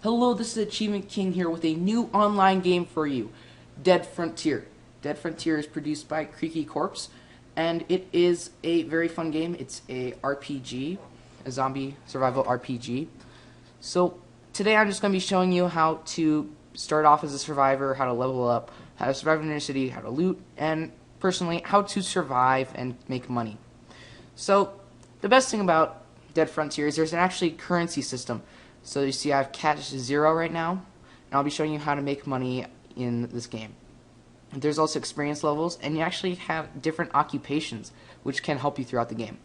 Hello, this is Achievement King here with a new online game for you, Dead Frontier. Dead Frontier is produced by Creaky Corpse, and it is a very fun game. It's a RPG, a zombie survival RPG. So today I'm just going to be showing you how to start off as a survivor, how to level up, how to survive in your city, how to loot, and personally, how to survive and make money. So the best thing about Dead Frontier is there's an actually currency system. So you see I have cash 0 right now, and I'll be showing you how to make money in this game. There's also experience levels, and you actually have different occupations, which can help you throughout the game.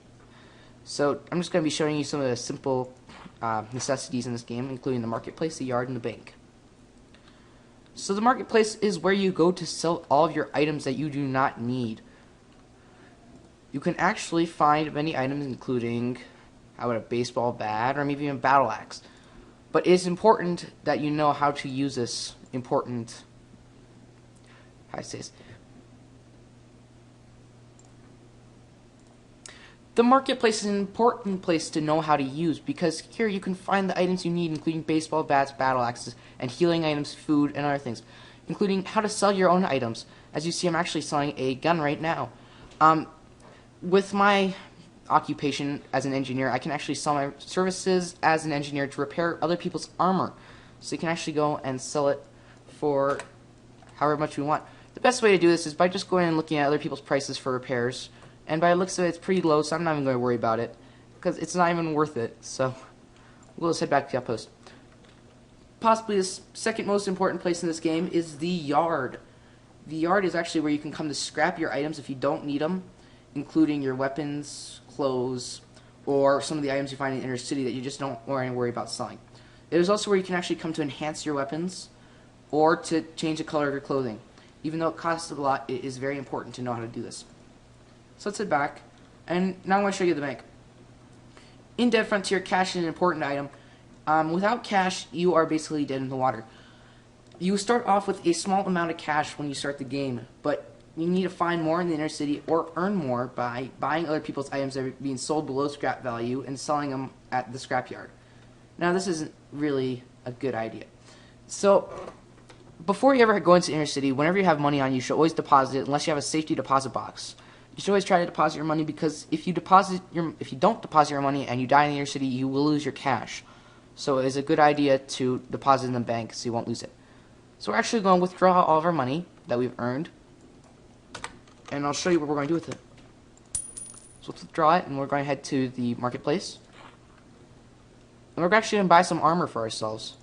So I'm just going to be showing you some of the simple necessities in this game, including the marketplace, the yard, and the bank. So the marketplace is where you go to sell all of your items that you do not need. You can actually find many items, including how about a baseball bat or maybe even a battle axe. But it's important that you know how to use this important, how I say this. The marketplace is an important place to know how to use, because here you can find the items you need, including baseball bats, battle axes, and healing items, food, and other things, including how to sell your own items. As you see, I'm actually selling a gun right now. With my occupation as an engineer, I can actually sell my services as an engineer to repair other people's armor. So you can actually go and sell it for however much you want. The best way to do this is by just going and looking at other people's prices for repairs. And by the looks of it, it's pretty low, so I'm not even going to worry about it, because it's not even worth it. So we'll just head back to the outpost. Possibly the second most important place in this game is the yard. The yard is actually where you can come to scrap your items if you don't need them, including your weapons, clothes, or some of the items you find in the inner city that you just don't worry about selling. It is also where you can actually come to enhance your weapons or to change the color of your clothing. Even though it costs a lot, it is very important to know how to do this. So let's head back, and now I'm going to show you the bank. In Dead Frontier, cash is an important item. Without cash, you are basically dead in the water. You start off with a small amount of cash when you start the game, but you need to find more in the inner city or earn more by buying other people's items that are being sold below scrap value and selling them at the scrapyard. Now, this isn't really a good idea. So, before you ever go into the inner city, whenever you have money on you, you should always deposit it unless you have a safety deposit box. You should always try to deposit your money, because if you don't deposit your money and you die in the inner city, you will lose your cash. So it is a good idea to deposit in the bank so you won't lose it. So we're actually going to withdraw all of our money that we've earned, and I'll show you what we're going to do with it. So let's withdraw it, and we're going to head to the marketplace. And we're actually going to buy some armor for ourselves.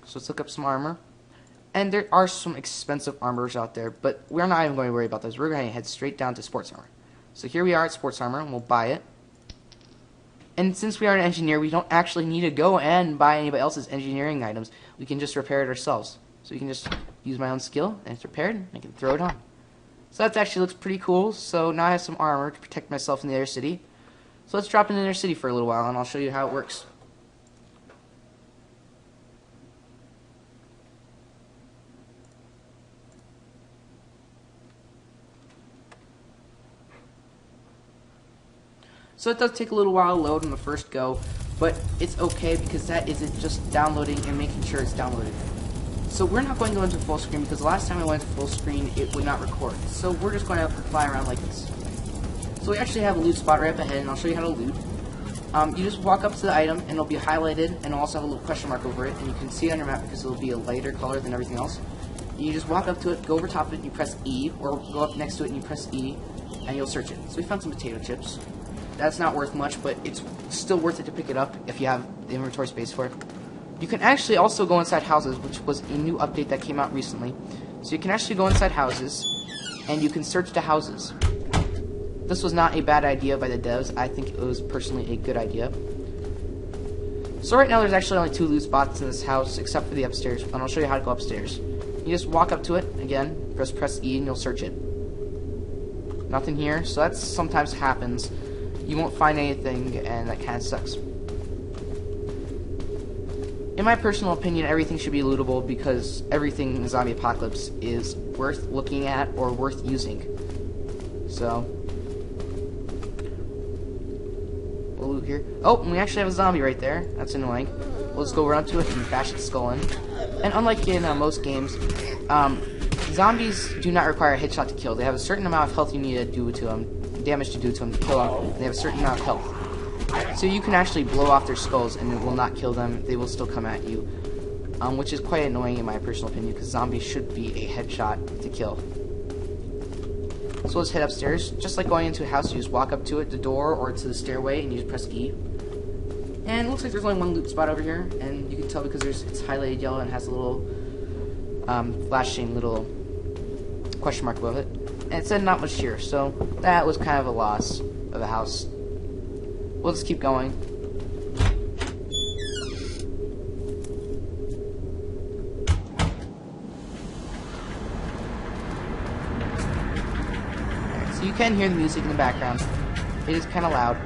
So let's look up some armor. And there are some expensive armors out there, but we're not even going to worry about those. We're going to head straight down to sports armor. So here we are at sports armor, and we'll buy it. And since we are an engineer, we don't actually need to go and buy anybody else's engineering items. We can just repair it ourselves. So we can just use my own skill, and it's repaired, and I can throw it on. So that actually looks pretty cool. So now I have some armor to protect myself in the inner city. So let's drop in the inner city for a little while, and I'll show you how it works. So it does take a little while to load on the first go, but it's okay, because that isn't just downloading and making sure it's downloaded. So we're not going to go into full screen, because the last time I went to full screen, it would not record. So we're just going to fly around like this. So we actually have a loot spot right up ahead, and I'll show you how to loot. You just walk up to the item, and it'll be highlighted, and it'll also have a little question mark over it, and you can see it on your map because it'll be a lighter color than everything else. And you just walk up to it, go over top of it, and you press E, or go up next to it and you press E, and you'll search it. So we found some potato chips. That's not worth much, but it's still worth it to pick it up if you have the inventory space for it. You can actually also go inside houses, which was a new update that came out recently. So you can actually go inside houses, and you can search the houses. This was not a bad idea by the devs. I think it was personally a good idea. So right now there's actually only 2 loot spots in this house, except for the upstairs, and I'll show you how to go upstairs. You just walk up to it, again, press E, and you'll search it. Nothing here, so that sometimes happens. You won't find anything, and that kind of sucks. In my personal opinion, everything should be lootable, because everything in the zombie apocalypse is worth looking at or worth using. So we'll loot here. Oh, and we actually have a zombie right there. That's annoying. We'll we'll just go run up to it and bash its skull in. And unlike in most games, zombies do not require a headshot to kill. They have a certain amount of health you need to do to them, damage to do to them to kill them, and they have a certain amount of health. So you can actually blow off their skulls and it will not kill them. They will still come at you, which is quite annoying in my personal opinion, because zombies should be a headshot to kill. So let's head upstairs. Just like going into a house, you just walk up to it, the door, or to the stairway, and you just press E. And it looks like there's only one loot spot over here, and you can tell because it's highlighted yellow and has a little flashing little question mark above it. And it said not much here, so that was kind of a loss of a house. We'll just keep going. So you can hear the music in the background. It is kind of loud.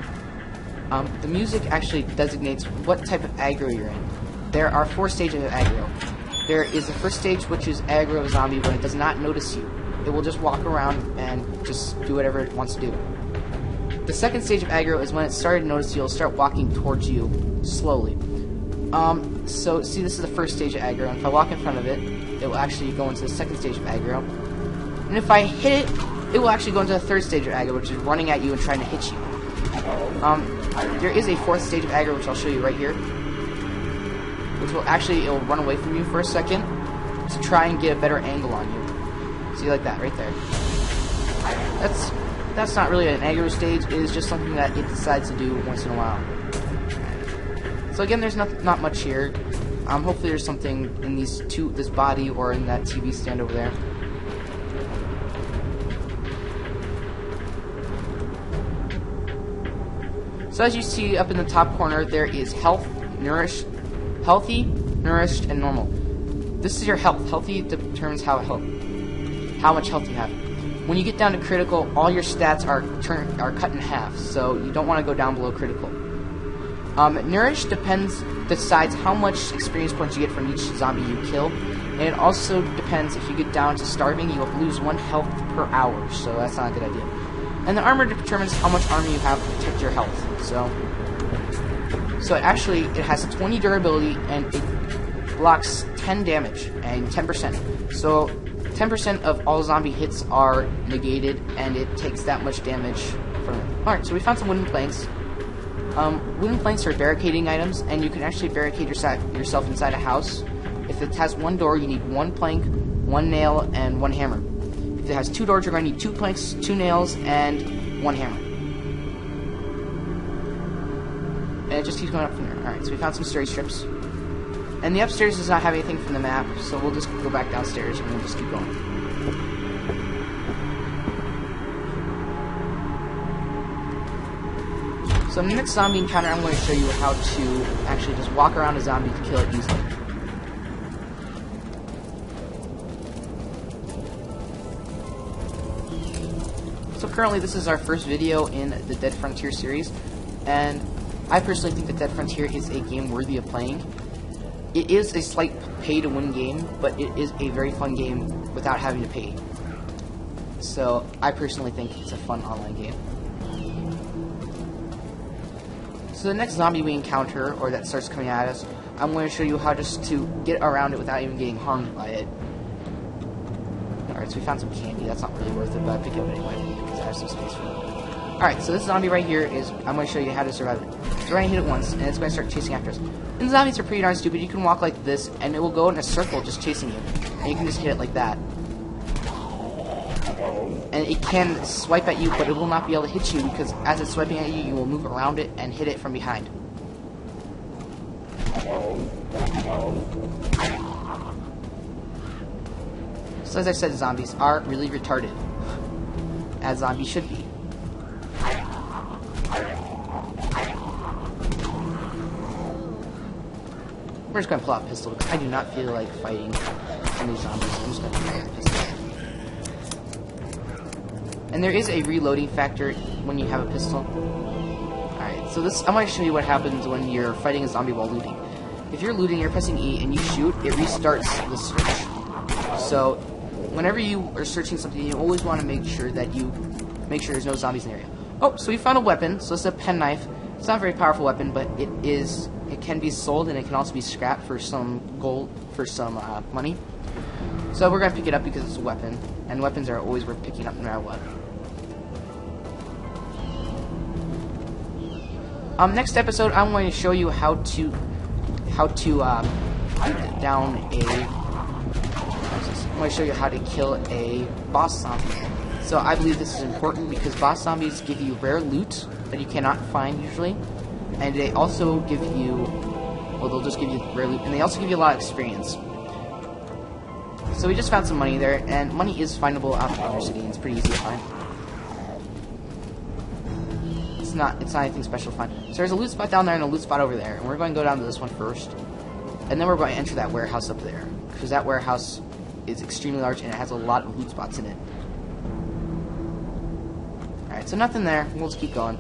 The music actually designates what type of aggro you're in. There are 4 stages of aggro. There is the first stage, which is aggro zombie when it does not notice you. It will just walk around and just do whatever it wants to do. The second stage of aggro is when it started to notice you, it'll start walking towards you slowly. So see, this is the first stage of aggro, and if I walk in front of it, it will actually go into the second stage of aggro. And if I hit it, it will actually go into the third stage of aggro, which is running at you and trying to hit you. There is a 4th stage of aggro, which I'll show you right here, which will actually, it will run away from you for a second to try and get a better angle on you. See, like that, right there. That's not really an aggro stage. It is just something that it decides to do once in a while. So again, there's not much here. Hopefully there's something in this body or in that TV stand over there. So as you see up in the top corner, there is healthy, nourished, and normal. This is your health. Healthy determines how much health you have. When you get down to critical, all your stats are cut in half, so you don't want to go down below critical. Nourished decides how much experience points you get from each zombie you kill, and it also depends if you get down to starving, you will lose 1 health per hour, so that's not a good idea. And the armor determines how much armor you have to protect your health. So it has 20 durability and it blocks 10 damage and 10%. So 10% of all zombie hits are negated, and it takes that much damage from it. Alright, so we found some wooden planks. Wooden planks are barricading items, and you can actually barricade yourself inside a house. If it has 1 door, you need 1 plank, 1 nail, and 1 hammer. If it has 2 doors, you're going to need 2 planks, 2 nails, and 1 hammer. And it just keeps going up from there. Alright, so we found some sturdy strips. And the upstairs does not have anything from the map, so we'll just go back downstairs and we'll just keep going. So in the next zombie encounter, I'm going to show you how to actually just walk around a zombie to kill it easily. So currently this is our first video in the Dead Frontier series, and I personally think that Dead Frontier is a game worthy of playing. It is a slight pay-to-win game, but it is a very fun game without having to pay. So I personally think it's a fun online game. So the next zombie we encounter, or that starts coming at us, I'm going to show you how just to get around it without even getting harmed by it. Alright, so we found some candy. That's not really worth it, but I pick it up anyway because I have some space for it. Alright, so this zombie right here is, I'm going to show you how to survive it. So we're going to hit it once, and it's going to start chasing after us. And the zombies are pretty darn stupid. You can walk like this, and it will go in a circle just chasing you. And you can just hit it like that. And it can swipe at you, but it will not be able to hit you, because as it's swiping at you, you will move around it and hit it from behind. So as I said, zombies are really retarded, as zombies should be. We're just going to pull out a pistol because I do not feel like fighting any zombies. I'm just going to pull out a pistol. And there is a reloading factor when you have a pistol. Alright, so I'm going to show you what happens when you're fighting a zombie while looting. If you're looting, you're pressing E and you shoot, it restarts the search. So whenever you are searching something, you always want to make sure there's no zombies in the area. Oh, so we found a weapon. So it's a penknife. It's not a very powerful weapon, but it is It can be sold, and it can also be scrapped for some gold, for some money. So we're gonna pick it up because it's a weapon, and weapons are always worth picking up no matter what. Next episode, I'm going to show you how to down a. I'm going to show you how to kill a boss zombie. So I believe this is important because boss zombies give you rare loot that you cannot find usually, and they also give you, well, they'll just give you rare loot, and they also give you a lot of experience. So we just found some money there, and money is findable out in the city, and it's pretty easy to find. It's not anything special to find. So there's a loot spot down there and a loot spot over there, and we're going to go down to this one first, and then we're going to enter that warehouse up there, because that warehouse is extremely large and it has a lot of loot spots in it. Alright, so nothing there. We'll just keep going.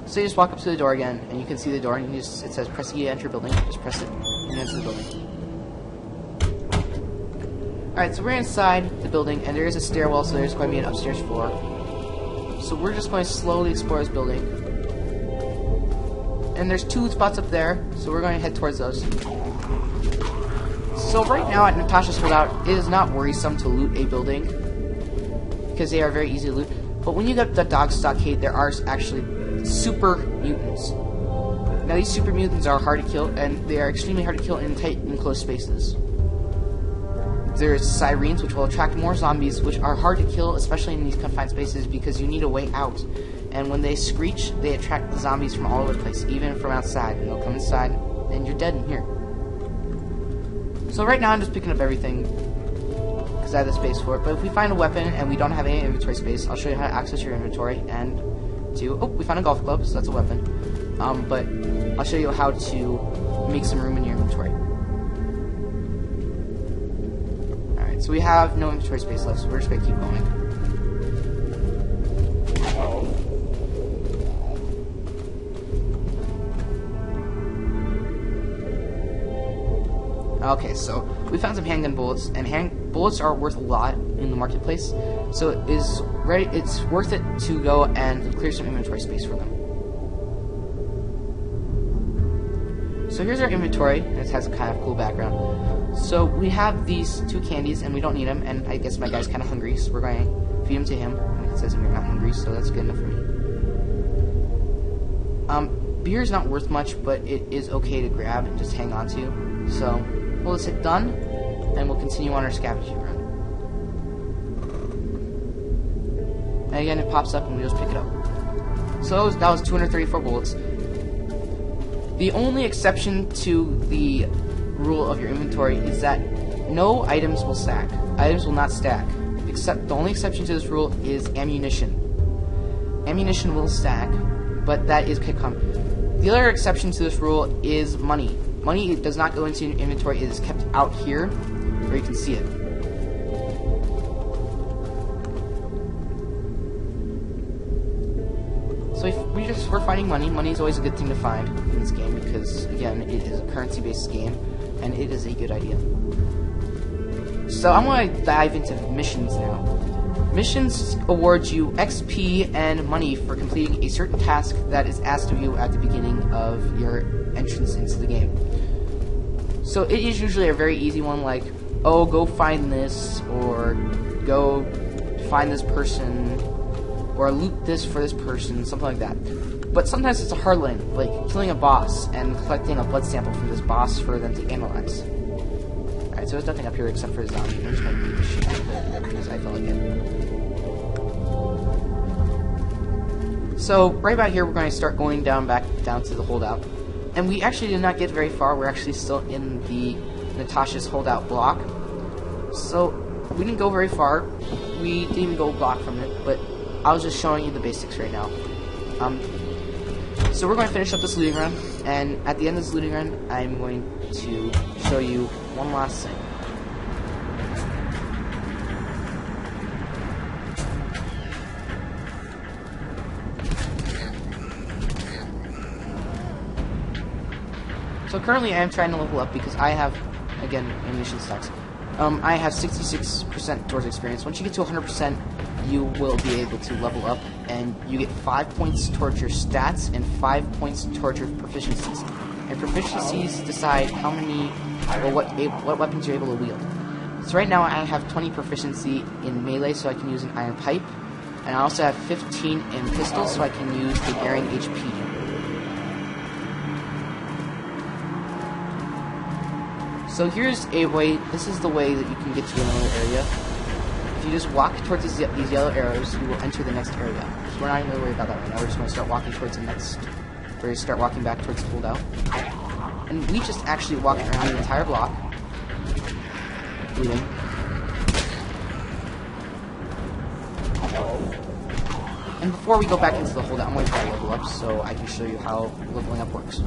So you just walk up to the door again, and you can see the door, and it says press E to enter building. Just press it, and enter the building. Alright, so we're inside the building, and there is a stairwell, so there's going to be an upstairs floor. So we're just going to slowly explore this building. And there's 2 spots up there, so we're going to head towards those. So right now at Natasha's Holdout, it is not worrisome to loot a building, because they are very easy to loot. But when you get the dog stockade, there are actually super mutants. Now these super mutants are hard to kill, and they are extremely hard to kill in tight, enclosed spaces. There's sirens, which will attract more zombies, which are hard to kill, especially in these confined spaces, because you need a way out. And when they screech, they attract the zombies from all over the place, even from outside. And they'll come inside, and you're dead in here. So right now I'm just picking up everything, because I have the space for it. But if we find a weapon and we don't have any inventory space, I'll show you how to access your inventory and to... Oh, we found a golf club, so that's a weapon. But I'll show you how to make some room in your inventory. Alright, so we have no inventory space left, so we're just going to keep going. Okay, so we found some handgun bullets, and bullets are worth a lot in the marketplace, so it's worth it to go and clear some inventory space for them. So here's our inventory, and it has a kind of cool background. So we have these 2 candies, and we don't need them, and I guess my guy's kind of hungry, so we're going to feed them to him. And it says we're not hungry, so that's good enough for me. Beer is not worth much, but it is okay to grab and just hang on to. So we'll just hit done, and we'll continue on our scavenging run. And again, it pops up, and we just pick it up. So that was 234 bullets. The only exception to the rule of your inventory is that no items will stack. Items will not stack. Except the only exception to this rule is ammunition. Ammunition will stack, but that is the other exception to this rule is money. Money does not go into your inventory. It is kept out here, where you can see it. So if we're finding money. Money is always a good thing to find in this game because, again, it is a currency-based game, and it is a good idea. So I'm going to dive into missions now. Missions award you XP and money for completing a certain task that is asked of you at the beginning of your entrance into the game. So it is usually a very easy one, like, oh, go find this, or go find this person, or loot this for this person, something like that. But sometimes it's a hard one, like killing a boss and collecting a blood sample from this boss for them to analyze. Alright, so there's nothing up here except for the zombie. I'm just gonna beat the shit out of it because I felt like it. So right about here, we're going to start going back down to the holdout. And we actually did not get very far. We're actually still in the Natasha's holdout block. So we didn't go very far. We didn't even go a block from it, but I was just showing you the basics right now. So we're going to finish up this looting run, and at the end of this looting run, I'm going to show you one last thing. So currently I am trying to level up because I have, again, ammunition stacks. I have 66% towards experience. Once you get to 100%, you will be able to level up, and you get 5 points towards your stats and 5 points towards your proficiencies. And proficiencies decide how many, or what weapons you're able to wield. So right now I have 20 proficiency in melee, so I can use an iron pipe, and I also have 15 in pistols, so I can use the Daring HP. So here's a way, this is the way that you can get to another area. If you just walk towards these yellow arrows, you will enter the next area. So we're not even going to worry about that right now, we're just going to start walking towards the next, we're going to start walking back towards the holdout. And we just actually walked around the entire block. Looting. And before we go back into the holdout, I'm going to try to level up so I can show you how leveling up works.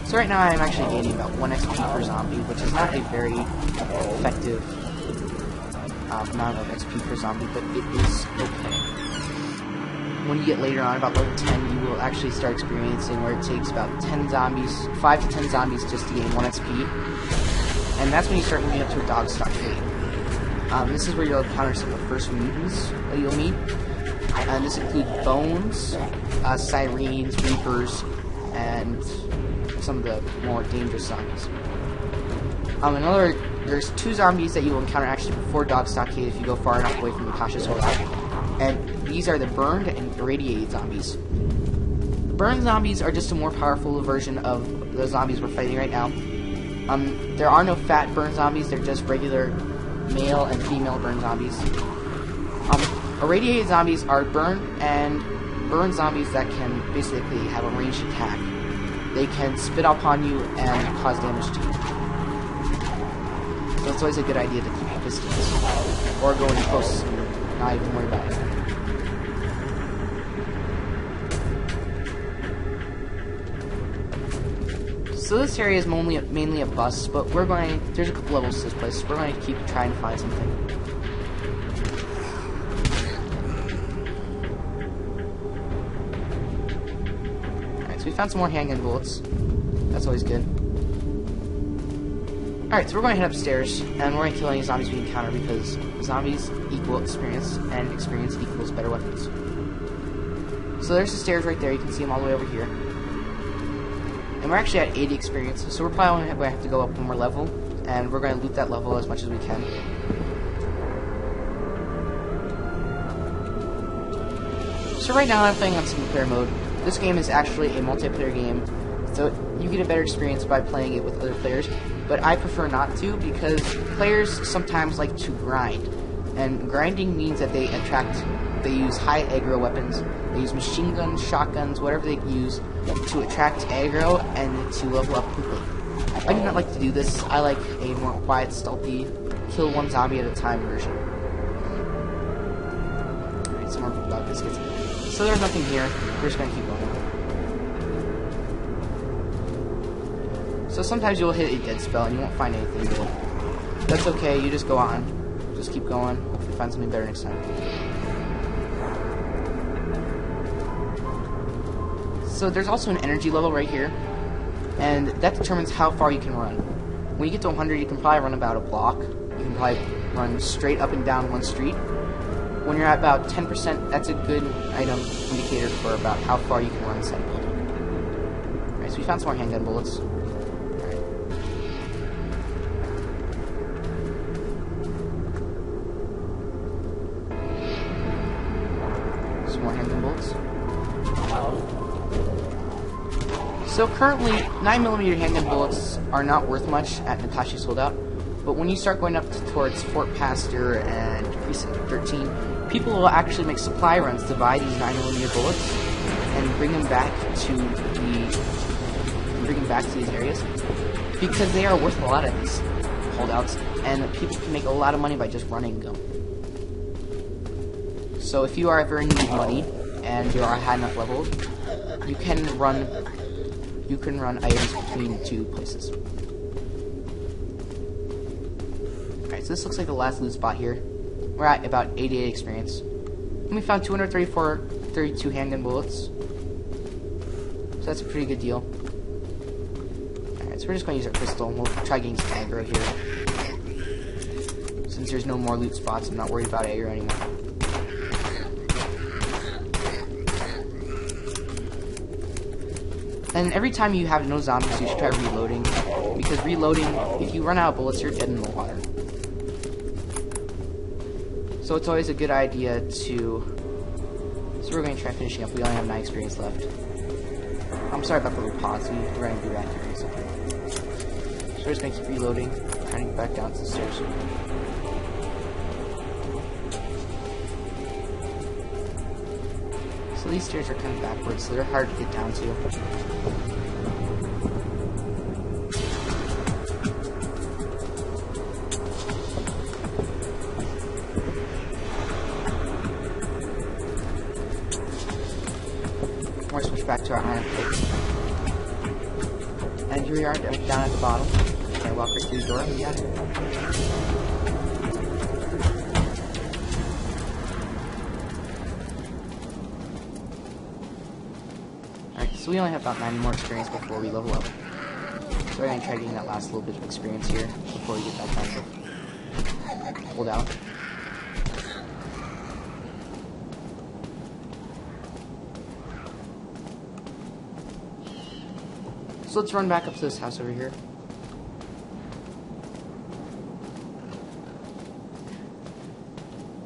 So right now I'm actually gaining about 1 XP per zombie, which is not a very effective amount of XP per zombie, but it is okay. When you get later on, about level 10, you will actually start experiencing where it takes about 10 zombies, 5 to 10 zombies just to gain 1 XP. And that's when you start moving up to a dog stockade. This is where you'll encounter some of the first mutants that you'll meet. And this includes bones, sirens, reapers, and some of the more dangerous zombies. There's 2 zombies that you will encounter actually before dog stockade if you go far enough away from Natasha's holdout. And these are the burned and irradiated zombies. The burned zombies are just a more powerful version of the zombies we're fighting right now. There are no fat burned zombies, they're just regular male and female burned zombies. Irradiated zombies are burned zombies that can basically have a ranged attack. They can spit upon you and cause damage to you. So it's always a good idea to keep a distance. Or go in close and not even worry about it. So this area is mainly a bus, but there's a couple levels to this place, so we're going to keep trying to find something. Alright, so we found some more handgun bullets. That's always good. Alright, so we're going to head upstairs, and we're going to kill any zombies we encounter, because zombies equal experience, and experience equals better weapons. So there's the stairs right there, you can see them all the way over here. And we're actually at 80 experience, so we're probably going to have to go up one more level, and we're going to loot that level as much as we can. So right now I'm playing on single player mode. This game is actually a multiplayer game, so you get a better experience by playing it with other players, but I prefer not to because players sometimes like to grind. And grinding means that they use high aggro weapons, they use machine guns, shotguns, whatever they use to attract aggro and to level up quickly. I do not like to do this. I like a more quiet, stealthy, kill one zombie at a time version. Alright, some more dog biscuits. So there's nothing here. We're just gonna keep going. So sometimes you'll hit a dead spell and you won't find anything good. That's okay, you just go on. Just keep going. Hopefully find something better next time. So there's also an energy level right here, and that determines how far you can run. When you get to 100, you can probably run about a block. You can probably run straight up and down one street. When you're at about 10%, that's a good item indicator for about how far you can run inside a building. Alright, so we found some more handgun bullets. Some more handgun bullets. So currently, 9mm handgun bullets are not worth much at Natasha's holdout, but when you start going up towards Fort Pasteur and Precinct 13, people will actually make supply runs to buy these 9mm bullets and bring them back to these areas because they are worth a lot at these holdouts, and people can make a lot of money by just running them. So if you are ever in need of money and you are high enough level, you can run items between 2 places. Alright, so this looks like the last loot spot here. We're at about 88 experience. And we found 32 handgun bullets. So that's a pretty good deal. So we're just going to use our pistol, and we'll try getting some aggro here. Since there's no more loot spots, I'm not worried about aggro anymore. And every time you have no zombies, you should try reloading. Because reloading, if you run out of bullets, you're dead in the water. So it's always a good idea to... So we're going to try finishing up. We only have 9 experience left. I'm sorry about the little pause. We're going to do that here in a second. So we're just going to keep reloading, trying to get back down to the stairs. So these stairs are kind of backwards, so they're hard to get down to. We're going to switch back to our iron picks. And here we are down at the bottom. Can I walk right through the door? Yeah. So we only have about 90 more experience before we level up. So we're going to try getting that last little bit of experience here before we get that time to hold out. So let's run back up to this house over here.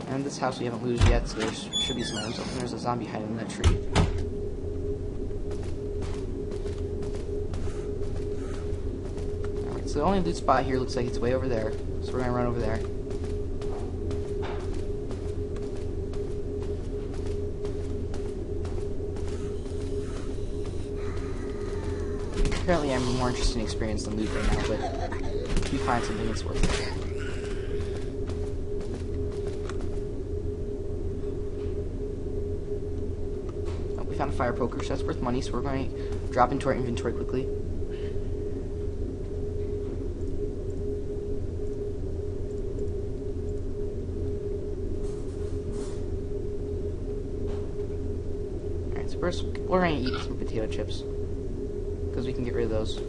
And this house we haven't looted yet, so there should be some items open. There's a zombie hiding in that tree. So the only loot spot here looks like it's way over there, so we're gonna run over there. Apparently I'm more interested in experience than loot right now, but if you find something, it's worth it. Oh, we found a fire poker, so that's worth money, so we're going to drop into our inventory quickly. First, we're going to eat some potato chips, because we can get rid of those.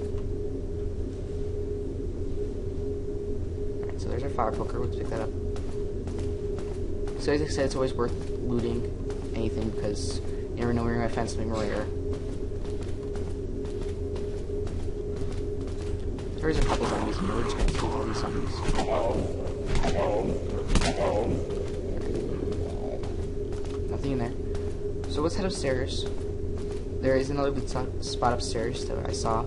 Alright, so there's our fire poker. Let's pick that up. So as I said, it's always worth looting anything, because you never know where you're going to find something rare. There's a couple zombies here. We're just going to kill all these zombies. Nothing in there. So let's head upstairs. There is another loot spot upstairs that I saw.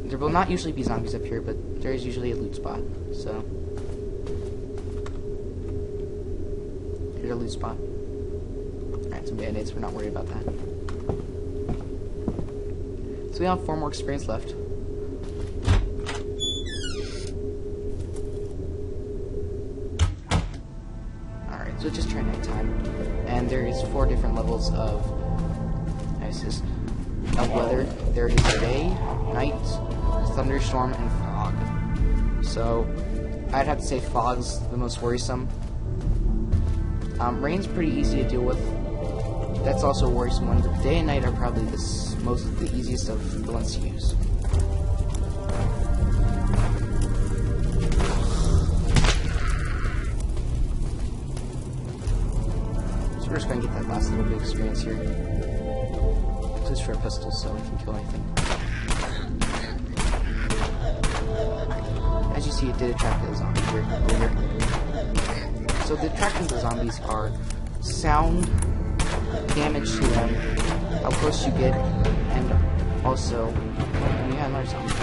There will not usually be zombies up here, but there is usually a loot spot. So here's a loot spot. Alright, some band-aids. We're not worried about that. So we have 4 more experience left. Alright, so it's just turned nighttime. And there is 4 different levels of weather. There is day, night, thunderstorm, and fog. So I'd have to say fog's the most worrisome. Rain's pretty easy to deal with. That's also a worrisome one. But day and night are probably the easiest of the ones to use. So we're just going to get that last little bit of experience here. This is for a pistol, so we can kill anything. As you see, it did attract a zombie here. So the attractions of zombies are sound, damage to them, how close you get, and also when you have another zombie.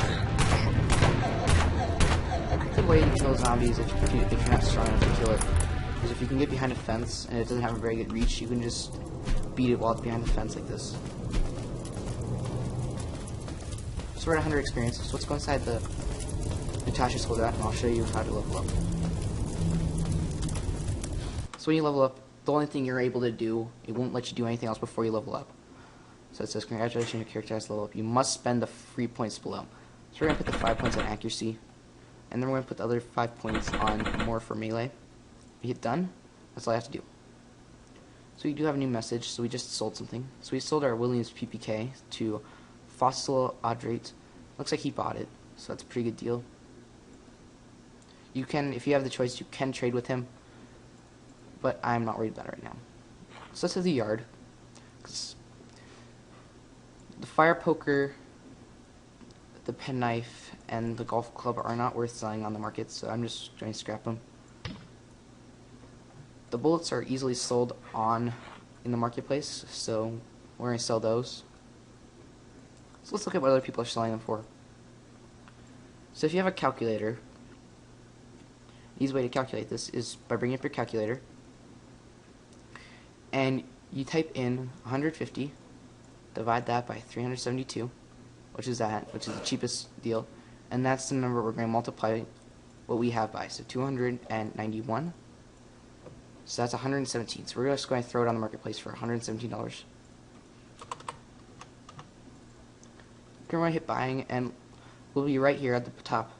A good way to kill zombies if you're not strong enough to kill it is if you can get behind a fence and it doesn't have a very good reach, you can just beat it while it's behind the fence like this. So we're at 100 experience, so let's go inside the Natasha's holdout and I'll show you how to level up. So when you level up, the only thing you're able to do, it won't let you do anything else before you level up. So it says, congratulations, your character has leveled up. You must spend the free points below. So we're going to put the 5 points on accuracy, and then we're going to put the other 5 points on more for melee. If you hit done, that's all I have to do. So we do have a new message, so we just sold something. So we sold our Williams PPK to Fossil Audrate Looks like he bought it, so that's a pretty good deal. You can, if you have the choice, you can trade with him, but I'm not worried about it right now. So let's hit the yard. The fire poker, the penknife, and the golf club are not worth selling on the market, so I'm just going to scrap them. The bullets are easily sold in the marketplace, so we're going to sell those. So let's look at what other people are selling them for. So if you have a calculator, the easy way to calculate this is by bringing up your calculator, and you type in 150, divide that by 372, which is the cheapest deal, and that's the number we're going to multiply what we have by. So 291. So that's 117. So we're just going to throw it on the marketplace for $117. We're going to hit buying, and we'll be right here at the top.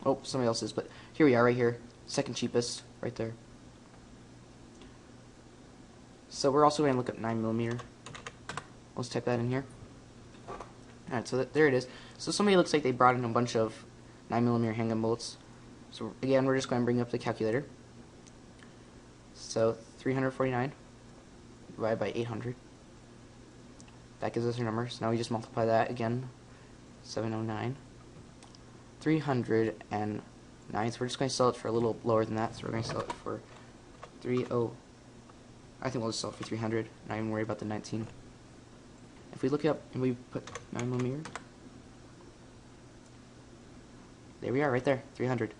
Oh, somebody else is, but here we are right here. Second cheapest, right there. So we're also going to look up 9mm. Let's type that in here. Alright, so there it is. So somebody looks like they brought in a bunch of 9mm handgun bullets. So again, we're just going to bring up the calculator. So 349 divided by 800. That gives us our number. So now we just multiply that again. 709. 309. So we're just going to sell it for a little lower than that. So we're going to sell it for 30. I think we'll just sell it for 300. Not even worry about the 19. If we look it up and we put 9mm, there we are, right there, 300.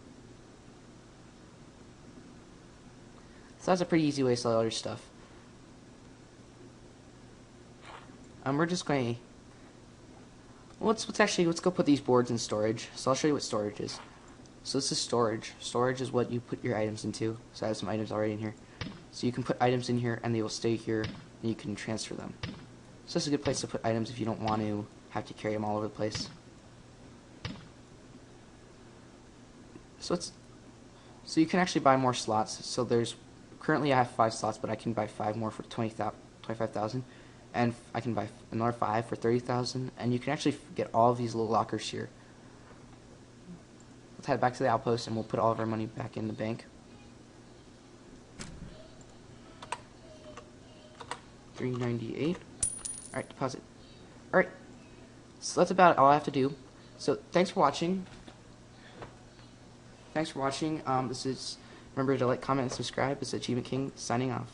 So that's a pretty easy way to sell all your stuff. We're just going to let's go put these boards in storage. So I'll show you what storage is. So this is storage. Storage is what you put your items into. So I have some items already in here. So you can put items in here and they will stay here and you can transfer them. So this is a good place to put items if you don't want to have to carry them all over the place. So you can actually buy more slots. So currently I have 5 slots, but I can buy 5 more for 25,000, and I can buy another 5 for 30,000, and you can actually get all of these little lockers here. Let's head back to the outpost and we'll put all of our money back in the bank. 398. Alright, deposit. Alright, so that's about all I have to do. So thanks for watching. Remember to like, comment, and subscribe. This is Achievement King signing off.